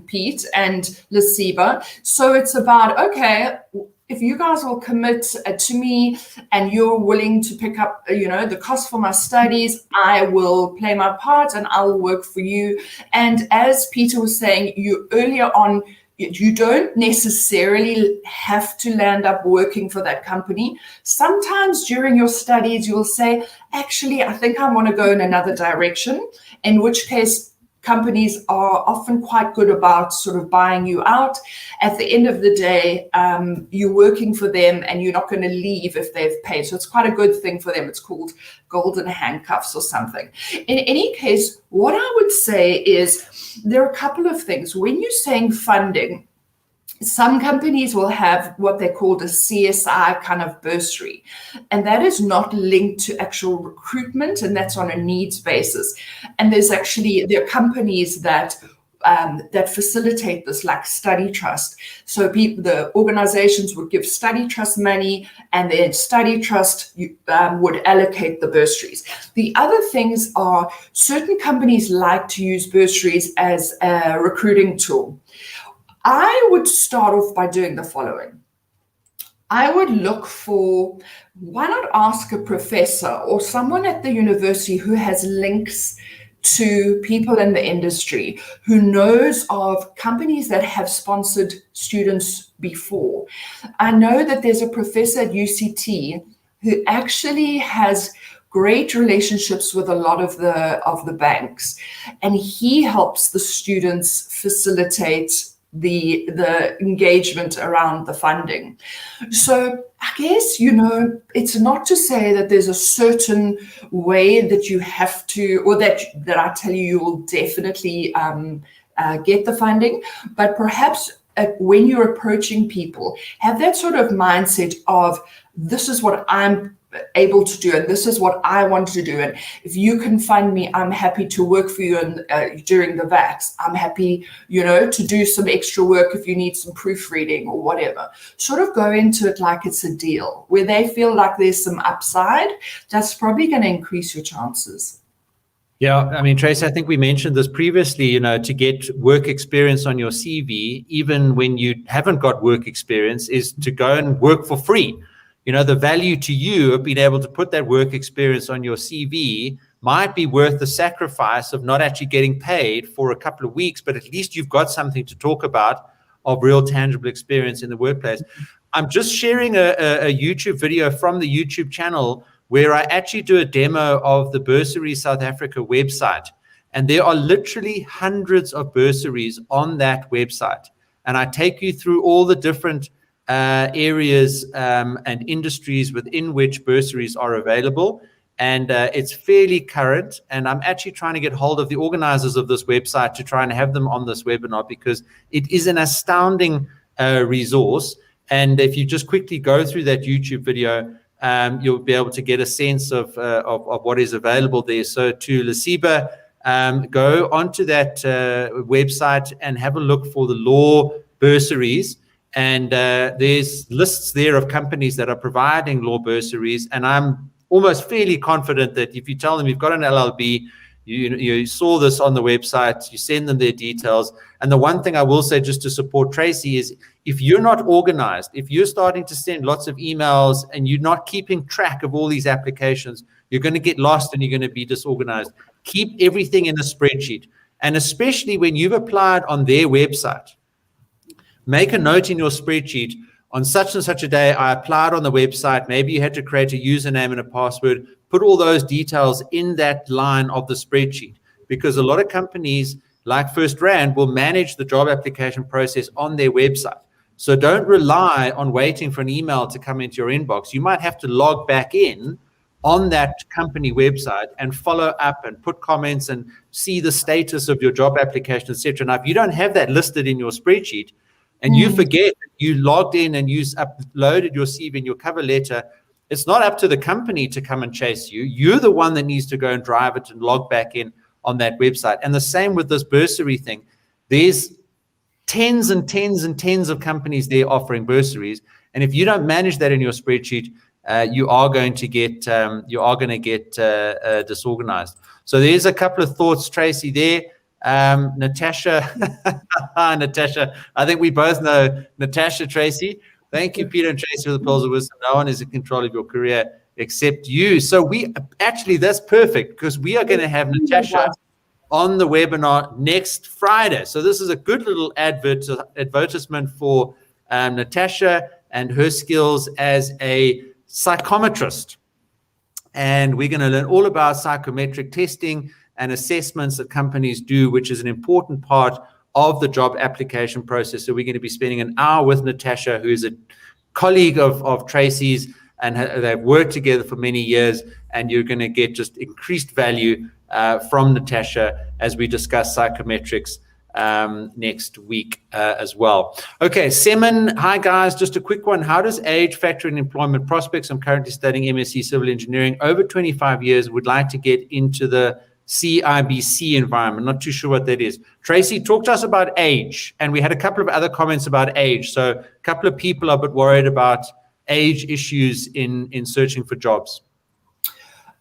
Pete and Lasiba. So it's about, okay, if you guys will commit to me and you're willing to pick up, the cost for my studies, I will play my part and I'll work for you. And as Peter was saying, you earlier on, you don't necessarily have to land up working for that company. Sometimes during your studies, you'll say, actually, I think I want to go in another direction, in which case companies are often quite good about sort of buying you out. At the end of the day, you're working for them and you're not going to leave if they've paid. So it's quite a good thing for them. It's called golden handcuffs or something. In any case, what I would say is there are a couple of things. When you're saying funding, some companies will have what they call a CSI kind of bursary, and that is not linked to actual recruitment, and that's on a needs basis. And there are companies that facilitate this, like Study Trust. So the organizations would give Study Trust money, and then Study Trust would allocate the bursaries. The other things are certain companies like to use bursaries as a recruiting tool. I would start off by doing the following. I would look for, why not ask a professor or someone at the university who has links to people in the industry, who knows of companies that have sponsored students before. I know that there's a professor at UCT who actually has great relationships with a lot of the banks, and he helps the students facilitate the engagement around the funding. So I guess, it's not to say that there's a certain way that you have to, or that I tell you will definitely get the funding, but perhaps when you're approaching people, have that sort of mindset of, this is what I'm able to do, and this is what I want to do, and if you can fund me, I'm happy to work for you. And during the VAX, I'm happy, to do some extra work if you need some proofreading or whatever. Sort of go into it like it's a deal where they feel like there's some upside. That's probably going to increase your chances. Yeah, I mean, Tracey, I think we mentioned this previously, to get work experience on your CV, even when you haven't got work experience, is to go and work for free. The value to you of being able to put that work experience on your CV might be worth the sacrifice of not actually getting paid for a couple of weeks, but at least you've got something to talk about of real tangible experience in the workplace. I'm just sharing a YouTube video from the YouTube channel where I actually do a demo of the Bursary South Africa website. And there are literally hundreds of bursaries on that website. And I take you through all the different areas and industries within which bursaries are available. And it's fairly current. And I'm actually trying to get hold of the organizers of this website to try and have them on this webinar, because it is an astounding resource. And if you just quickly go through that YouTube video, you'll be able to get a sense of what is available there. So to Lasiba, go onto that website and have a look for the law bursaries. And there's lists there of companies that are providing law bursaries. And I'm almost fairly confident that if you tell them you've got an LLB, you saw this on the website, you send them their details. And the one thing I will say, just to support Tracey, is if you're not organized, if you're starting to send lots of emails and you're not keeping track of all these applications, you're going to get lost and you're going to be disorganized. Keep everything in a spreadsheet. And especially when you've applied on their website, make a note in your spreadsheet, on such and such a day, I applied on the website. Maybe you had to create a username and a password. Put all those details in that line of the spreadsheet, because a lot of companies like First Rand will manage the job application process on their website. So don't rely on waiting for an email to come into your inbox. You might have to log back in on that company website and follow up and put comments and see the status of your job application, etc. Now, if you don't have that listed in your spreadsheet, and you forget you logged in and you uploaded your CV and your cover letter, it's not up to the company to come and chase you. You're the one that needs to go and drive it and log back in on that website. And the same with this bursary thing. There's tens and tens and tens of companies there offering bursaries. And if you don't manage that in your spreadsheet, you are going to get disorganized. So there's a couple of thoughts, Tracey, there. Natasha, Natasha, I think we both know Natasha, Tracey. Thank you, Peter and Tracey, for the pearls of wisdom. No one is in control of your career except you. So that's perfect, because we are going to have Natasha on the webinar next Friday. So this is a good little advertisement for Natasha and her skills as a psychometrist. And we're going to learn all about psychometric testing and assessments that companies do, which is an important part of the job application process. So we're going to be spending an hour with Natasha, who is a colleague of Tracey's, and they've worked together for many years, and you're going to get just increased value from Natasha as we discuss psychometrics next week as well. Okay, Semin, hi guys, just a quick one. How does age factor in employment prospects? I'm currently studying MSc Civil Engineering, over 25 years, would like to get into the CIBC environment. Not too sure what that is. Tracey, talk to us about age. And we had a couple of other comments about age. So a couple of people are a bit worried about age issues in searching for jobs.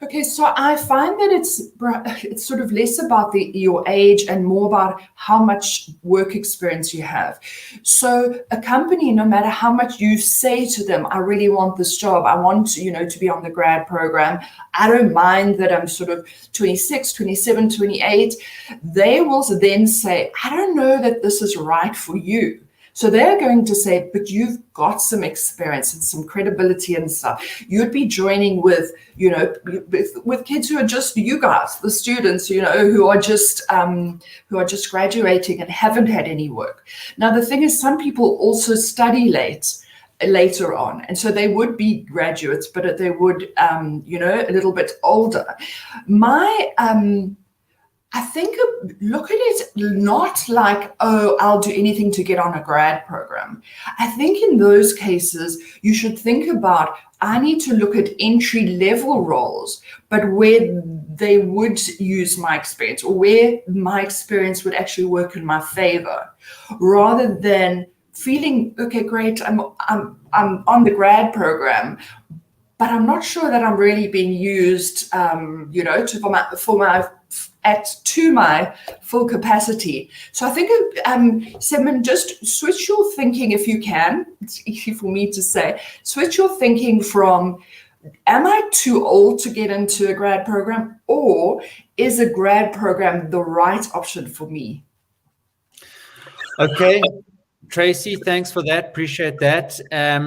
Okay, so I find that it's sort of less about your age and more about how much work experience you have. So a company, no matter how much you say to them, I really want this job, I want to be on the grad program, I don't mind that I'm sort of 26, 27, 28, they will then say, I don't know that this is right for you. So they're going to say, but you've got some experience and some credibility and stuff. You'd be joining with, with kids who are just you guys, the students, who are just graduating and haven't had any work. Now, the thing is, some people also study later on, and so they would be graduates, but they would, a little bit older. I think look at it not like, oh, I'll do anything to get on a grad program. I think in those cases, you should think about, I need to look at entry-level roles, but where they would use my experience, or where my experience would actually work in my favor, rather than feeling, okay, great, I'm on the grad program, but I'm not sure that I'm really being used, to my full capacity. So I think, Simon, just switch your thinking if you can. It's easy for me to say. Switch your thinking from, am I too old to get into a grad program, or is a grad program the right option for me? Okay. Tracey, thanks for that. Appreciate that. I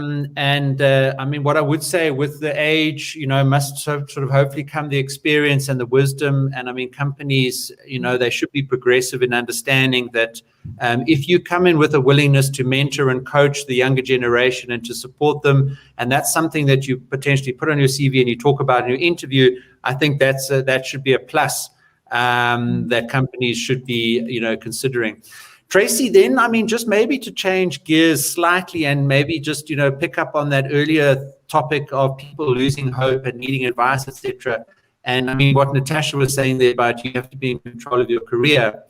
mean, what I would say, with the age, must sort of hopefully come the experience and the wisdom. And I mean, companies, they should be progressive in understanding that if you come in with a willingness to mentor and coach the younger generation and to support them, and that's something that you potentially put on your CV and you talk about in your interview, I think that should be a plus that companies should be, considering. Tracey, then, I mean, just maybe to change gears slightly and maybe just, pick up on that earlier topic of people losing hope and needing advice, etc. And I mean, what Natasha was saying there about you have to be in control of your career.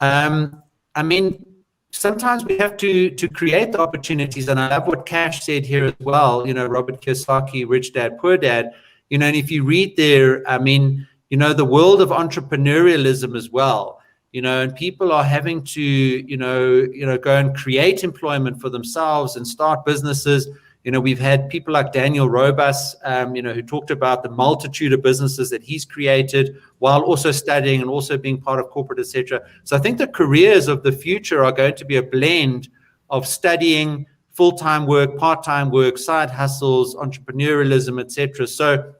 I mean, sometimes we have to create the opportunities. And I love what Cash said here as well, Robert Kiyosaki, Rich Dad, Poor Dad, and if you read there, I mean, the world of entrepreneurialism as well. And people are having to, go and create employment for themselves and start businesses. We've had people like Daniel Robus, who talked about the multitude of businesses that he's created while also studying and also being part of corporate, etc. So I think the careers of the future are going to be a blend of studying, full-time work, part-time work, side hustles, entrepreneurialism, etc. So,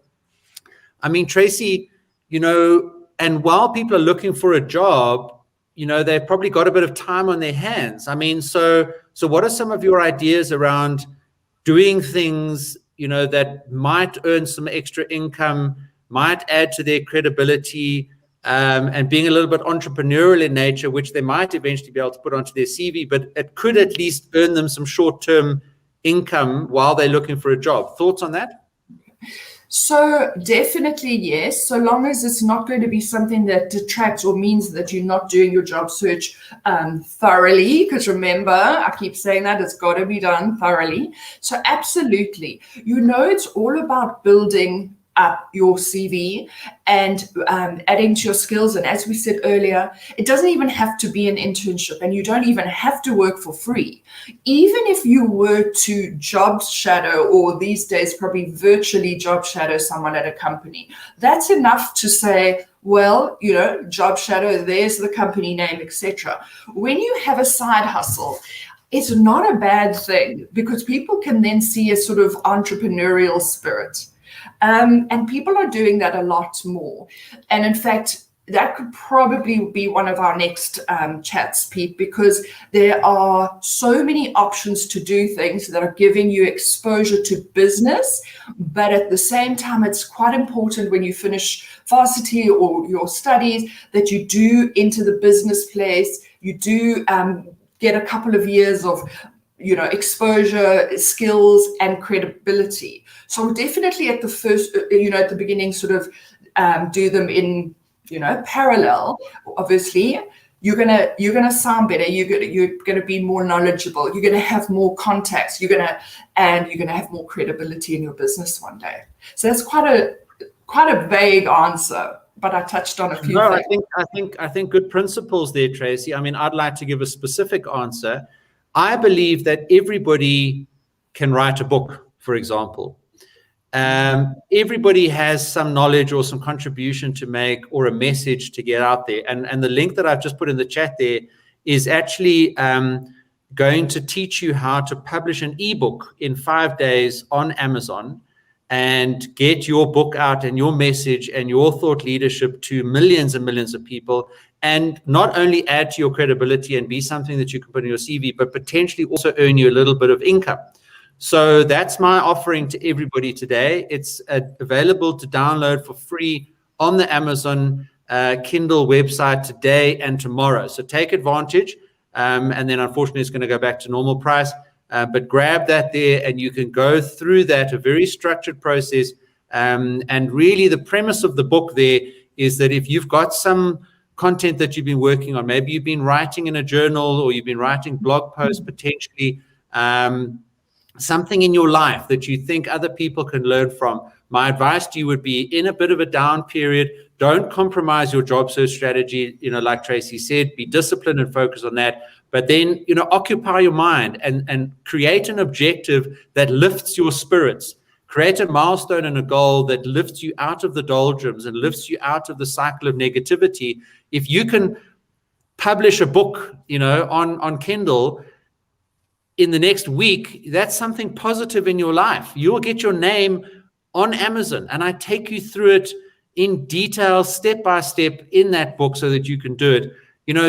I mean, Tracey, and while people are looking for a job, they've probably got a bit of time on their hands. I mean, so what are some of your ideas around doing things, that might earn some extra income, might add to their credibility, and being a little bit entrepreneurial in nature, which they might eventually be able to put onto their CV, but it could at least earn them some short-term income while they're looking for a job. Thoughts on that? So definitely yes, so long as it's not going to be something that detracts or means that you're not doing your job search thoroughly, because remember, I keep saying that it's got to be done thoroughly. So absolutely, it's all about building up your CV and adding to your skills. And as we said earlier, it doesn't even have to be an internship, and you don't even have to work for free. Even if you were to job shadow, or these days probably virtually job shadow someone at a company, that's enough to say, well, job shadow, there's the company name, etc. When you have a side hustle, it's not a bad thing, because people can then see a sort of entrepreneurial spirit. And people are doing that a lot more. And in fact, that could probably be one of our next chats, Pete, because there are so many options to do things that are giving you exposure to business. But at the same time, it's quite important when you finish varsity or your studies that you do enter the business place. You do get a couple of years of exposure, skills, and credibility. So definitely at the first, at the beginning, sort of do them in, parallel. Obviously, you're gonna sound better. You're gonna be more knowledgeable. You're gonna have more contacts. You're gonna have more credibility in your business one day. So that's quite a vague answer, but I touched on a few things. I think good principles there, Tracey. I mean, I'd like to give a specific answer. I believe that everybody can write a book, for example. Everybody has some knowledge or some contribution to make, or a message to get out there. And the link that I've just put in the chat there is actually going to teach you how to publish an ebook in 5 days on Amazon and get your book out and your message and your thought leadership to millions and millions of people, and not only add to your credibility and be something that you can put in your CV, but potentially also earn you a little bit of income. So that's my offering to everybody today. It's available to download for free on the Amazon Kindle website today and tomorrow. So take advantage. And then unfortunately it's going to go back to normal price. But grab that there and you can go through that, a very structured process. And really the premise of the book there is that if you've got some content that you've been working on, maybe you've been writing in a journal or you've been writing blog posts, potentially something in your life that you think other people can learn from, my advice to you would be, in a bit of a down period, don't compromise your job search strategy. Like Tracey said, be disciplined and focus on that. But then, occupy your mind and create an objective that lifts your spirits. Create a milestone and a goal that lifts you out of the doldrums and lifts you out of the cycle of negativity. If you can publish a book, on Kindle in the next week, that's something positive in your life. You'll get your name on Amazon, and I take you through it in detail, step by step in that book so that you can do it.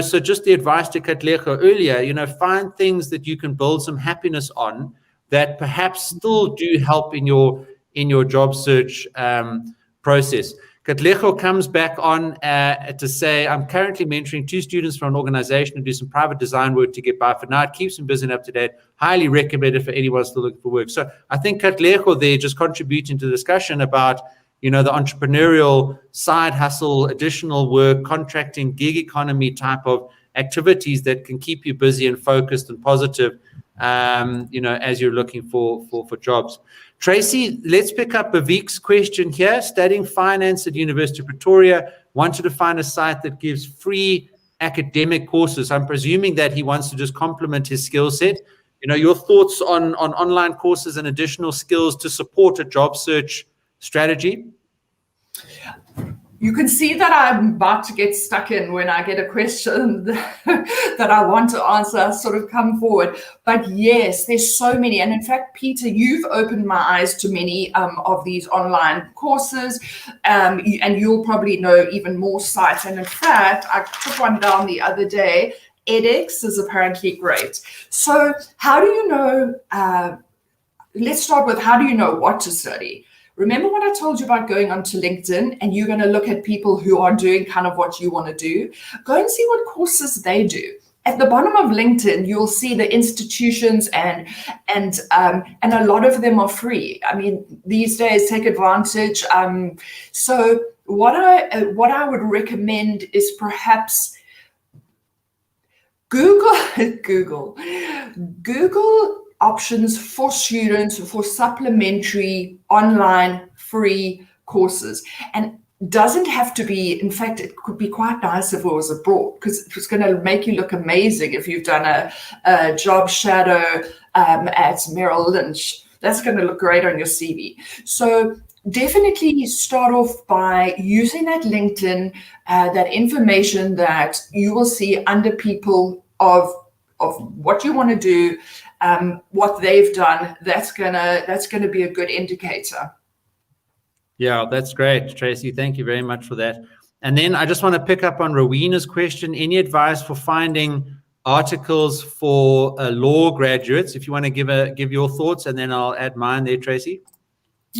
So just the advice to Katlego earlier, find things that you can build some happiness on that perhaps still do help in your job search process. Katlego comes back on to say, I'm currently mentoring 2 students from an organization to do some private design work to get by for now. It keeps them busy and up to date. Highly recommended for anyone still looking for work. So I think Katlego there just contributing to the discussion about the entrepreneurial side hustle, additional work, contracting, gig economy type of activities that can keep you busy and focused and positive, as you're looking for jobs. Tracey, let's pick up Bavik's question here. Studying finance at University of Pretoria, wanted to find a site that gives free academic courses. I'm presuming that he wants to just complement his skill set. Your thoughts on online courses and additional skills to support a job search strategy? You can see that I'm about to get stuck in when I get a question that I want to answer, sort of come forward. But yes, there's so many. And in fact, Peter, you've opened my eyes to many of these online courses, and you'll probably know even more sites. And in fact, I took one down the other day. edX is apparently great. So how do you know, let's start with how do you know what to study? Remember what I told you about going onto LinkedIn and you're going to look at people who are doing kind of what you want to do? Go and see what courses they do. At the bottom of LinkedIn, you'll see the institutions and a lot of them are free. I mean, these days, take advantage. So what I would recommend is perhaps Google options for students for supplementary online free courses. And doesn't have to be, in fact, it could be quite nice if it was abroad, because it was going to make you look amazing if you've done a job shadow at Merrill Lynch. That's going to look great on your CV. So definitely start off by using that LinkedIn, that information that you will see under people of what you want to do, what they've done. That's gonna be a good indicator. Yeah, that's great, Tracey. Thank you very much for that. And then I just want to pick up on Rowena's question. Any advice for finding articles for law graduates? If you want to give your thoughts, and then I'll add mine there, Tracey.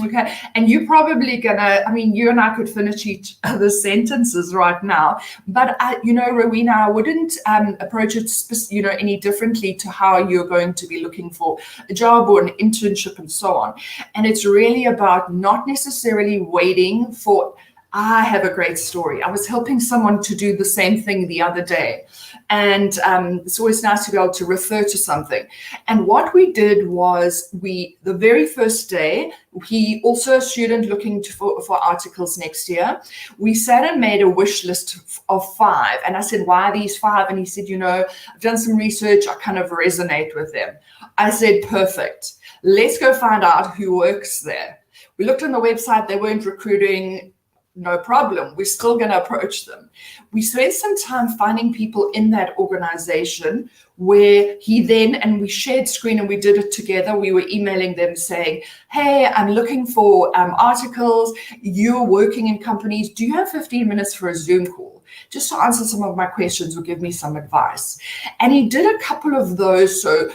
Okay, and you're probably gonna, I mean, you and I could finish each other's sentences right now, but Rowena, I wouldn't approach it, any differently to how you're going to be looking for a job or an internship and so on. And it's really about not necessarily waiting for, I have a great story. I was helping someone to do the same thing the other day. And it's always nice to be able to refer to something. And what we did was the very first day, he also a student looking for articles next year. We sat and made a wish list of 5. And I said, why are these 5? And he said, I've done some research. I kind of resonate with them. I said, perfect. Let's go find out who works there. We looked on the website. They weren't recruiting. no problem. We're still going to approach them. We spent some time finding people in that organization where and we shared screen and we did it together. We were emailing them saying, hey, I'm looking for articles. You're working in companies. Do you have 15 minutes for a Zoom call? Just to answer some of my questions or give me some advice. And he did a couple of those. So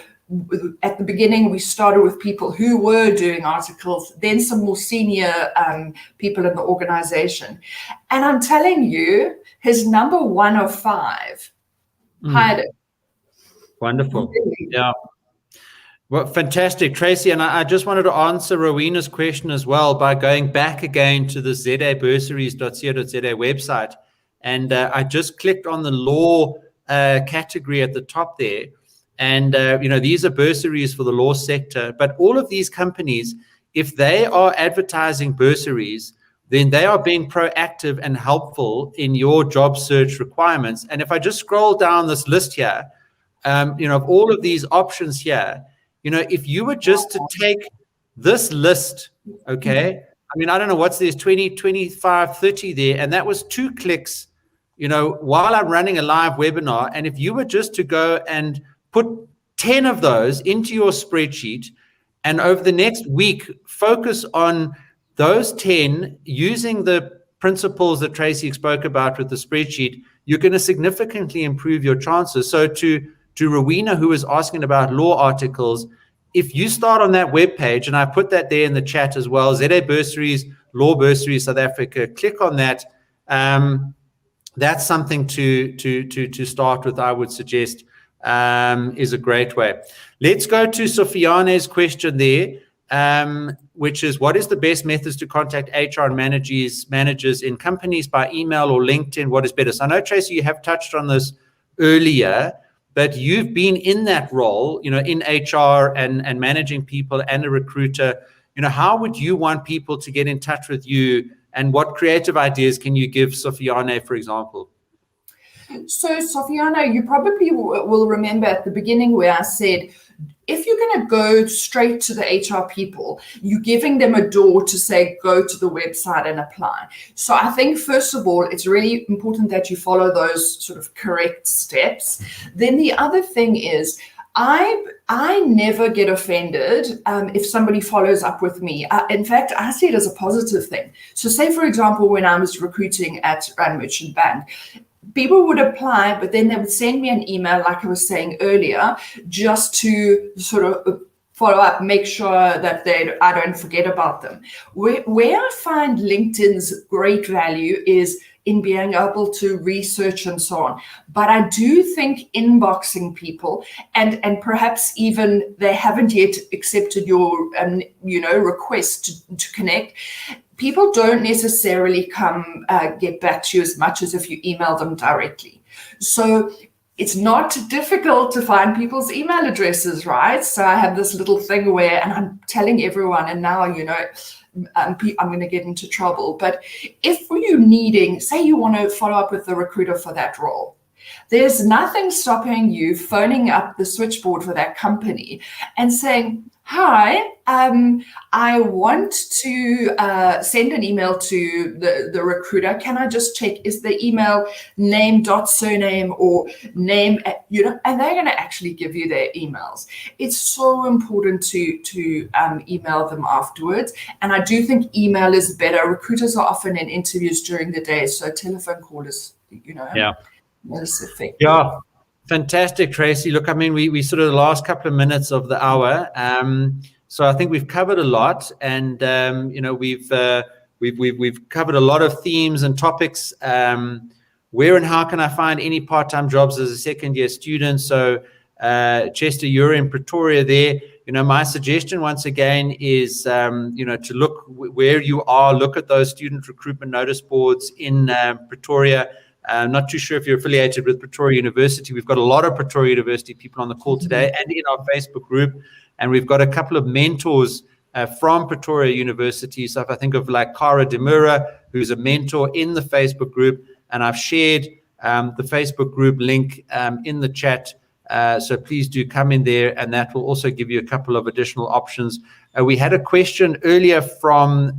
at the beginning, we started with people who were doing articles, then some more senior people in the organization. And I'm telling you, his number 1 of 5 hired it. Wonderful. Yeah. Well, fantastic, Tracey. And I just wanted to answer Rowena's question as well by going back again to the zabursaries.co.za website. And I just clicked on the law category at the top there. And, these are bursaries for the law sector. But all of these companies, if they are advertising bursaries, then they are being proactive and helpful in your job search requirements. And if I just scroll down this list here, of all of these options here, if you were just to take this list, okay, I mean, I don't know what's there's 20, 25, 30 there, and that was 2 clicks, while I'm running a live webinar. And if you were just to go and put 10 of those into your spreadsheet, and over the next week, focus on those 10 using the principles that Tracey spoke about with the spreadsheet, you're going to significantly improve your chances. So to Rowena, who was asking about law articles, if you start on that webpage, and I put that there in the chat as well, ZA Bursaries, Law Bursaries South Africa, click on that. That's something to start with, I would suggest, is a great way. Let's go to Sofiane's question there, which is, what is the best methods to contact HR and managers in companies, by email or LinkedIn? What is better? So I know, Tracey, you have touched on this earlier, but you've been in that role, in HR and managing people and a recruiter. How would you want people to get in touch with you, and what creative ideas can you give Sofiane, for example? So, Sofiane, you probably will remember at the beginning where I said, if you're going to go straight to the HR people, you're giving them a door to say, go to the website and apply. So I think, first of all, it's really important that you follow those sort of correct steps. Then the other thing is, I never get offended if somebody follows up with me. In fact, I see it as a positive thing. So say, for example, when I was recruiting at Rand Merchant Bank, people would apply, but then they would send me an email, like I was saying earlier, just to sort of follow up, make sure that I don't forget about them. Where I find LinkedIn's great value is in being able to research and so on. But I do think inboxing people, and perhaps even they haven't yet accepted your request to connect, people don't necessarily come get back to you as much as if you email them directly. So it's not difficult to find people's email addresses, right? So I have this little thing where, and I'm telling everyone, and now, I'm going to get into trouble. But if you're needing, say you want to follow up with the recruiter for that role, there's nothing stopping you phoning up the switchboard for that company and saying, hi, I want to send an email to the recruiter. Can I just check, is the email name.surname or name, and they're going to actually give you their emails. It's so important to email them afterwards. And I do think email is better. Recruiters are often in interviews during the day, so telephone call is, less effective. Yeah. Fantastic, Tracey. Look, I mean, we sort of the last couple of minutes of the hour. So I think we've covered a lot, and we've covered a lot of themes and topics. Where and how can I find any part-time jobs as a second-year student? So Chester, you're in Pretoria there. My suggestion once again is to look where you are. Look at those student recruitment notice boards in Pretoria. I'm not too sure if you're affiliated with Pretoria University. We've got a lot of Pretoria University people on the call today and in our Facebook group. And we've got a couple of mentors from Pretoria University. So if I think of like Cara Demura, who's a mentor in the Facebook group, and I've shared the Facebook group link in the chat. So please do come in there, and that will also give you a couple of additional options. We had a question earlier from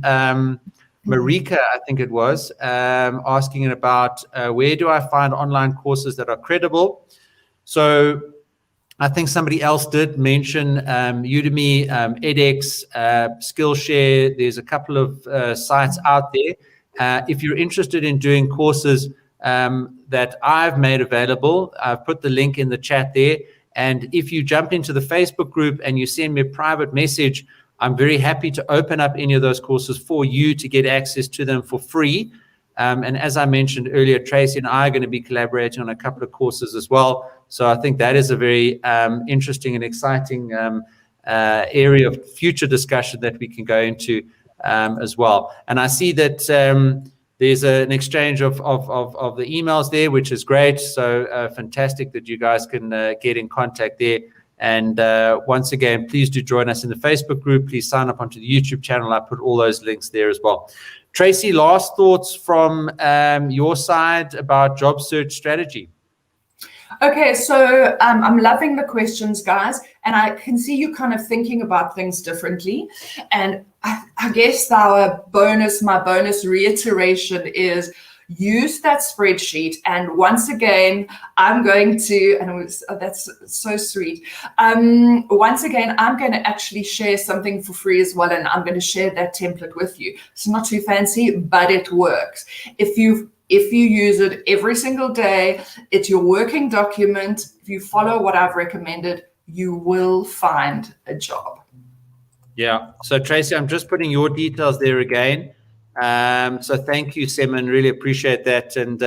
Marika, I think it was, asking about where do I find online courses that are credible? So I think somebody else did mention Udemy, edX, Skillshare. There's a couple of sites out there. If you're interested in doing courses that I've made available, I've put the link in the chat there. And if you jump into the Facebook group and you send me a private message, I'm very happy to open up any of those courses for you to get access to them for free. And as I mentioned earlier, Tracey and I are going to be collaborating on a couple of courses as well. So I think that is a very interesting and exciting area of future discussion that we can go into as well. And I see that there's an exchange of the emails there, which is great. So fantastic that you guys can get in contact there. And once again, please do join us in the Facebook group. Please sign up onto the YouTube channel. I put all those links there as well. Tracey, last thoughts from your side about job search strategy? Okay, so I'm loving the questions, guys, and I can see you kind of thinking about things differently. And I guess my bonus reiteration is use that spreadsheet. And once again, I'm going to, that's so sweet. Once again, I'm going to actually share something for free as well, and I'm going to share that template with you. It's not too fancy, but it works. If you use it every single day, it's your working document. If you follow what I've recommended, you will find a job. Yeah. So Tracey, I'm just putting your details there again. So thank you, Semin. Really appreciate that. And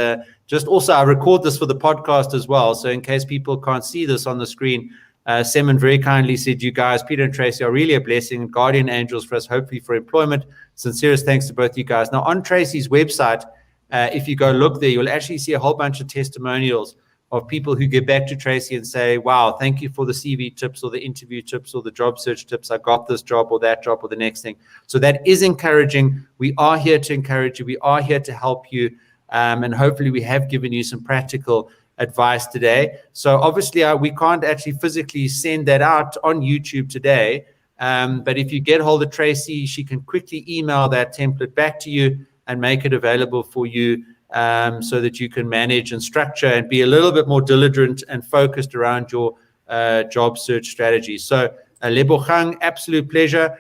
just also, I record this for the podcast as well. So in case people can't see this on the screen, Semin very kindly said, you guys, Peter and Tracey, are really a blessing, guardian angels for us, hopefully for employment. Sincerest thanks to both you guys. Now, on Tracey's website, if you go look there, you'll actually see a whole bunch of testimonials of people who get back to Tracey and say, wow, thank you for the CV tips or the interview tips or the job search tips. I got this job or that job or the next thing. So that is encouraging. We are here to encourage you. We are here to help you. And hopefully we have given you some practical advice today. So obviously we can't actually physically send that out on YouTube today. But if you get hold of Tracey, she can quickly email that template back to you and make it available for you so that you can manage and structure and be a little bit more diligent and focused around your job search strategy. So Lebogang, absolute pleasure.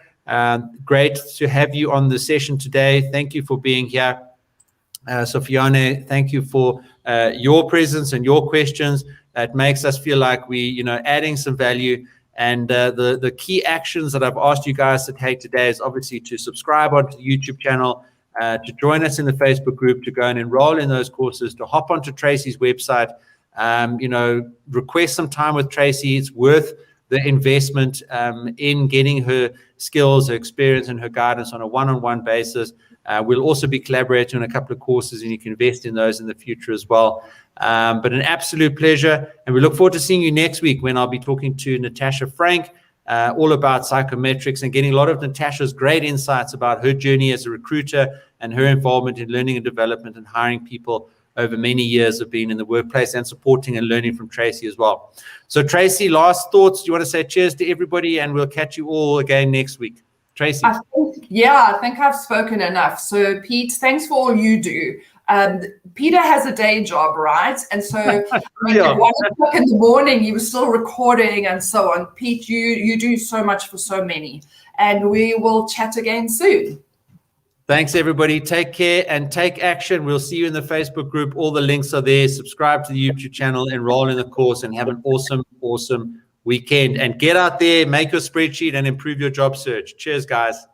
Great to have you on the session today. Thank you for being here. Sofiane, thank you for your presence and your questions. It makes us feel like we, adding some value. And the key actions that I've asked you guys to take today is obviously to subscribe onto the YouTube channel, to join us in the Facebook group, to go and enroll in those courses, to hop onto Tracey's website, request some time with Tracey. It's worth the investment in getting her skills, her experience, and her guidance on a one-on-one basis. We'll also be collaborating on a couple of courses, and you can invest in those in the future as well. But an absolute pleasure, and we look forward to seeing you next week when I'll be talking to Natasha Frank, all about psychometrics and getting a lot of Natasha's great insights about her journey as a recruiter and her involvement in learning and development and hiring people over many years of being in the workplace and supporting and learning from Tracey as well. So Tracey, last thoughts? Do you want to say cheers to everybody, and we'll catch you all again next week? Tracey. I think I've spoken enough. So Pete, thanks for all you do. Peter has a day job, right? And so at 1 o'clock in the morning, he was still recording and so on. Pete, you do so much for so many. And we will chat again soon. Thanks, everybody. Take care and take action. We'll see you in the Facebook group. All the links are there. Subscribe to the YouTube channel, enroll in the course, and have an awesome, awesome weekend. And get out there, make your spreadsheet, and improve your job search. Cheers, guys.